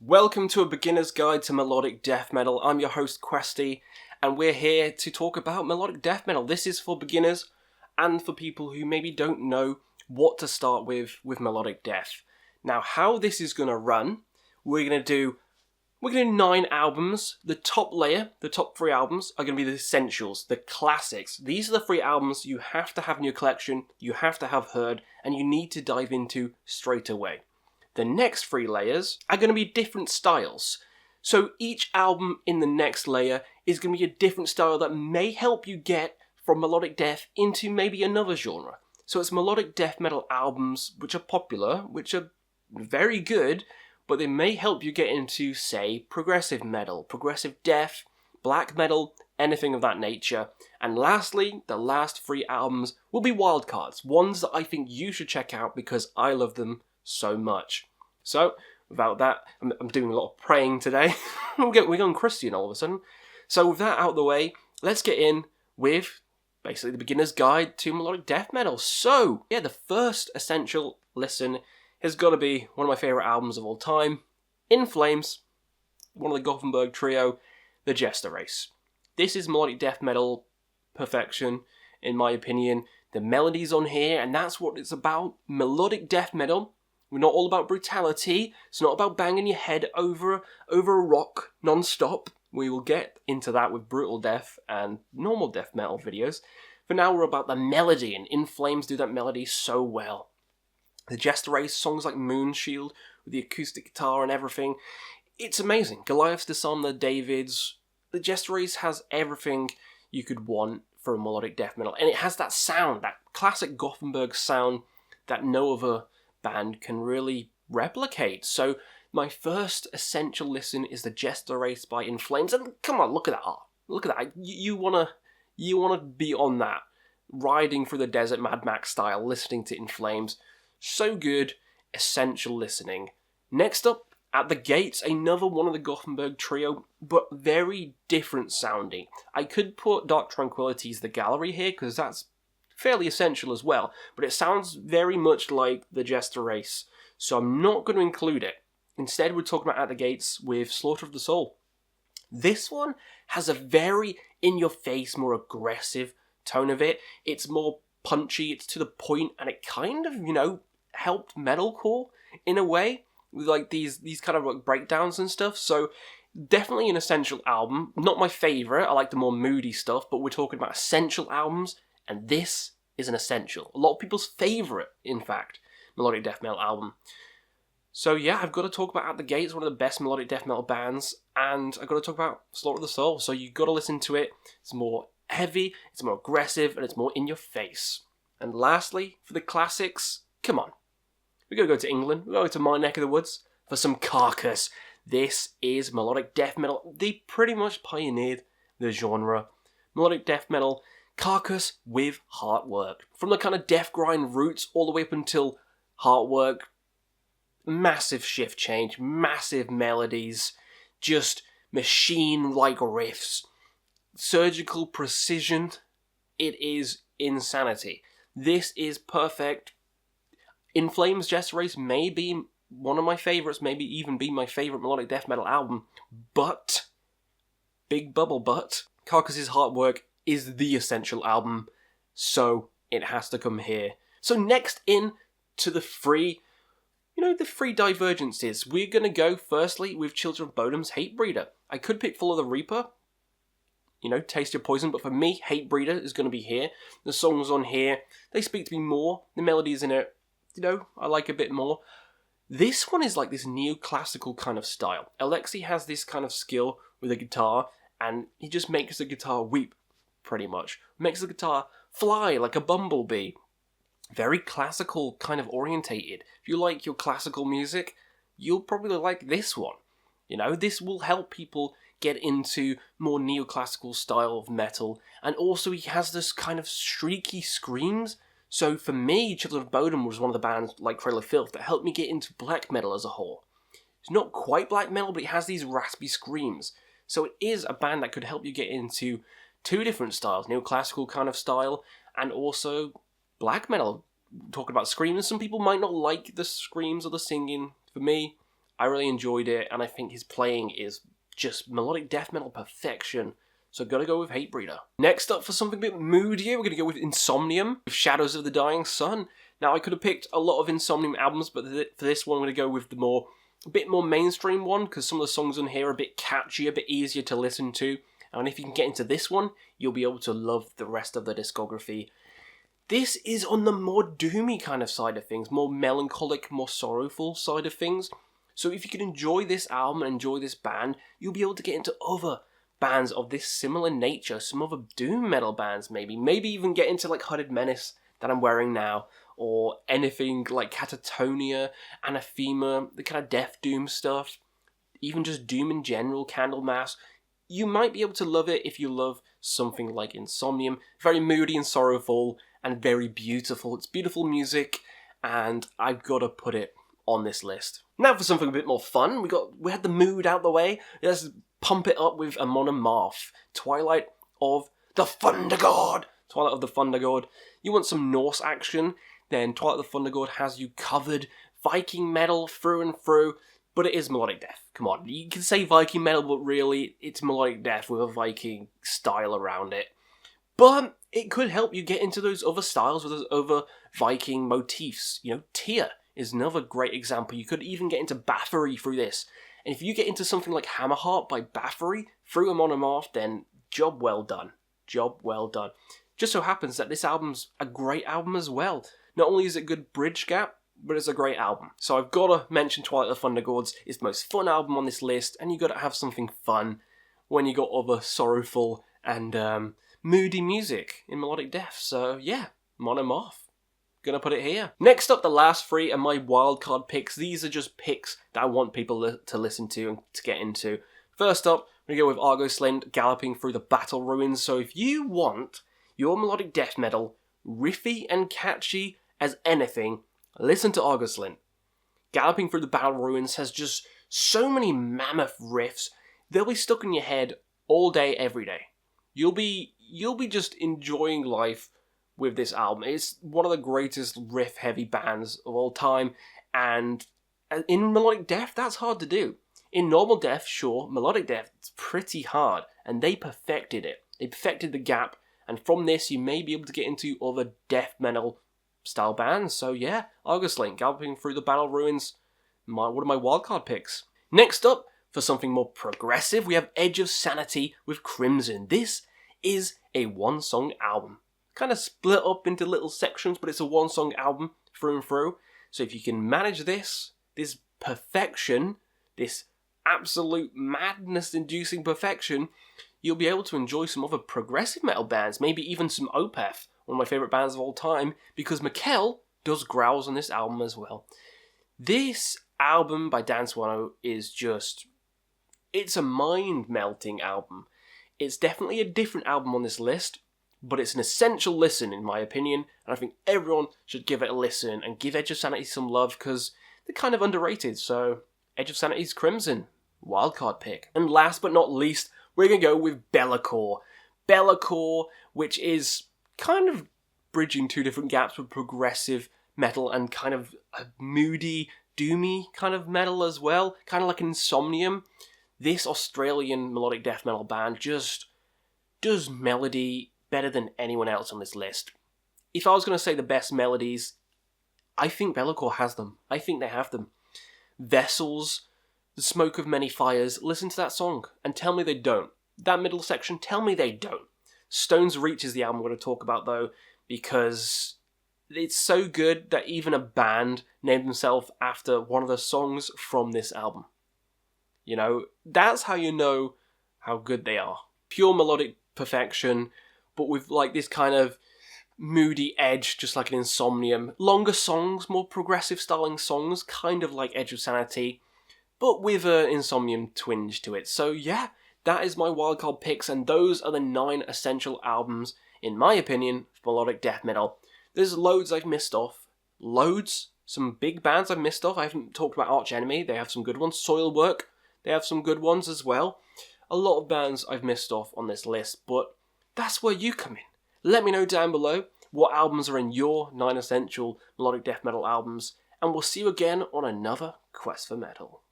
Welcome to a beginner's guide to melodic death metal. I'm your host Questy, and we're here to talk about melodic death metal. This is for beginners and for people who maybe don't know what to start with melodic death. Now, how this is going to run, we're going to do 9 albums. The top layer, the top 3 albums, are going to be the essentials, the classics. These are the 3 albums you have to have in your collection, you have to have heard, and you need to dive into straight away. The next 3 layers are going to be different styles. So each album in the next layer is going to be a different style that may help you get from melodic death into maybe another genre. So it's melodic death metal albums which are popular, which are very good, but they may help you get into, say, progressive metal, progressive death, black metal, anything of that nature. And lastly, the last 3 albums will be wildcards, ones that I think you should check out because I love them so much. So, without that, I'm doing a lot of praying today. We're going Christian all of a sudden. So with that out of the way, let's get in with basically the beginner's guide to melodic death metal. So, the first essential listen has got to be one of my favourite albums of all time, In Flames, one of the Gothenburg trio, The Jester Race. This is melodic death metal perfection, in my opinion. The melodies on here, and that's what it's about, melodic death metal. We're not all about brutality. It's not about banging your head over a rock non-stop. We will get into that with brutal death and normal death metal videos. For now, we're about the melody, and In Flames do that melody so well. The Jester Race, songs like Moonshield, with the acoustic guitar and everything. It's amazing. Goliath's Disarm the Davids. The Jester Race has everything you could want for a melodic death metal. And it has that sound, that classic Gothenburg sound that no other band can really replicate. So my first essential listen is The Jester Race by In Flames. And come on, look at that art. Look at that. You wanna be on that, riding through the desert Mad Max style, listening to In Flames. So good, essential listening. Next up, At the Gates, another one of the Gothenburg trio, but very different sounding. I could put Dark Tranquillity's The Gallery here, because that's fairly essential as well, but it sounds very much like The Jester Race, so I'm not going to include it. Instead, we're talking about At the Gates with Slaughter of the Soul. This one has a very in-your-face, more aggressive tone of it. It's more punchy, it's to the point, and it kind of, helped metalcore in a way, with like these kind of like breakdowns and stuff. So definitely an essential album. Not my favourite, I like the more moody stuff, but we're talking about essential albums, and this is an essential. A lot of people's favourite, in fact, melodic death metal album. So I've got to talk about At the Gates, one of the best melodic death metal bands, and I've got to talk about Slaughter of the Soul. So you've got to listen to it. It's more heavy, it's more aggressive, and it's more in your face. And lastly, for the classics, come on. We're going to go to England, we're going to my neck of the woods for some Carcass. This is melodic death metal. They pretty much pioneered the genre. Melodic death metal, Carcass with Heartwork. From the kind of death grind roots all the way up until Heartwork, massive shift change, massive melodies, just machine-like riffs, surgical precision. It is insanity. This is perfect. In Flames, Jester Race may be one of my favourites, maybe even be my favourite melodic death metal album, but, big bubble but, Carcass's Heartwork is the essential album, so it has to come here. So next in to the 3, the 3 divergences. We're going to go firstly with Children of Bodom's Hatebreeder. I could pick Follow the Reaper, Taste Your Poison, but for me, Hatebreeder is going to be here. The songs on here, they speak to me more. The melodies in it, I like a bit more. This one is like this neoclassical kind of style. Alexei has this kind of skill with the guitar, and he just makes the guitar weep, pretty much. Makes the guitar fly like a bumblebee. Very classical kind of orientated. If you like your classical music, you'll probably like this one. This will help people get into more neoclassical style of metal, and also he has this kind of streaky screams. So for me, Children of Bodom was one of the bands like Trail of Filth that helped me get into black metal as a whole. It's not quite black metal, but it has these raspy screams. So it is a band that could help you get into 2 different styles, neoclassical kind of style, and also black metal. Talking about screams, some people might not like the screams or the singing. For me, I really enjoyed it, and I think his playing is just melodic death metal perfection. So gotta go with Hatebreeder. Next up, for something a bit moodier, we're gonna go with Insomnium, with Shadows of the Dying Sun. Now, I could have picked a lot of Insomnium albums, but for this one, I'm gonna go with a bit more mainstream one, because some of the songs on here are a bit catchy, a bit easier to listen to. And if you can get into this one, you'll be able to love the rest of the discography. This is on the more doomy kind of side of things, more melancholic, more sorrowful side of things. So if you can enjoy this album and enjoy this band, you'll be able to get into other bands of this similar nature, some other doom metal bands maybe even get into like Hooded Menace that I'm wearing now, or anything like Catatonia, Anathema, the kind of death doom stuff, even just doom in general, Candlemass. You might be able to love it if you love something like Insomnium, very moody and sorrowful, and very beautiful. It's beautiful music, and I've got to put it on this list. Now for something a bit more fun, we had the mood out the way. Let's pump it up with Amon Amarth, Twilight of the Thunder God. Twilight of the Thunder God. You want some Norse action? Then Twilight of the Thunder God has you covered. Viking metal through and through, but it is melodic death. Come on, you can say Viking metal, but really it's melodic death with a Viking style around it. But it could help you get into those other styles with those other Viking motifs. You know, Tyr is another great example. You could even get into Bathory through this. And if you get into something like Hammerheart by Bathory through Amon Amarth, then job well done. Job well done. Just so happens that this album's a great album as well. Not only is it a good bridge gap, but it's a great album. So I've got to mention Twilight of the Thunder Gods. It's the most fun album on this list, and you got to have something fun when you got other sorrowful and moody music in melodic death. So yeah, Amon Amarth. Gonna put it here. Next up, the last three are my wildcard picks. These are just picks that I want people to listen to and to get into. First up, we're gonna go with Arghoslent, Galloping Through the Battle Ruins. So if you want your melodic death metal riffy and catchy as anything, listen to Arghoslent. Galloping Through the Battle Ruins has just so many mammoth riffs. They'll be stuck in your head all day, every day. You'll be just enjoying life with this album. It's one of the greatest riff-heavy bands of all time, and in melodic death, that's hard to do. In normal death, sure, melodic death, it's pretty hard, and they perfected it. They perfected the gap, and from this, you may be able to get into other death metal style bands. So yeah, Arghoslent, Galloping Through the Battle Ruins, one of my wildcard picks. Next up, for something more progressive, we have Edge of Sanity with Crimson. This is a one-song album. Kind of split up into little sections, but it's a one-song album through and through. So if you can manage this perfection, this absolute madness-inducing perfection, you'll be able to enjoy some other progressive metal bands, maybe even some Opeth, one of my favourite bands of all time, because Mikkel does growls on this album as well. This album by Dan Swano is just... it's a mind-melting album. It's definitely a different album on this list, but it's an essential listen in my opinion, and I think everyone should give it a listen and give Edge of Sanity some love because they're kind of underrated. So Edge of Sanity's Crimson, wildcard pick. And last but not least, we're going to go with bellacore. Bellacore, which is kind of bridging two different gaps with progressive metal and kind of a moody, doomy kind of metal as well, kind of like Insomnium. This Australian melodic death metal band just does melody better than anyone else on this list. If I was going to say the best melodies, I think bellacore has them. I think they have them. Vessels, The Smoke of Many Fires, listen to that song and tell me they don't. That middle section, tell me they don't. Stone's Reach is the album I'm going to talk about though, because it's so good that even a band named themselves after one of the songs from this album. You know, that's how you know how good they are. Pure melodic perfection, but with like this kind of moody edge, just like an Insomnium. Longer songs, more progressive styling songs, kind of like Edge of Sanity, but with an Insomnium twinge to it. So yeah, that is my wildcard picks, and those are the 9 essential albums, in my opinion, for melodic death metal. There's loads I've missed off. Loads. Some big bands I've missed off. I haven't talked about Arch Enemy. They have some good ones. Soilwork. They have some good ones as well. A lot of bands I've missed off on this list, but that's where you come in. Let me know down below what albums are in your 9 essential melodic death metal albums, and we'll see you again on another Quest for Metal.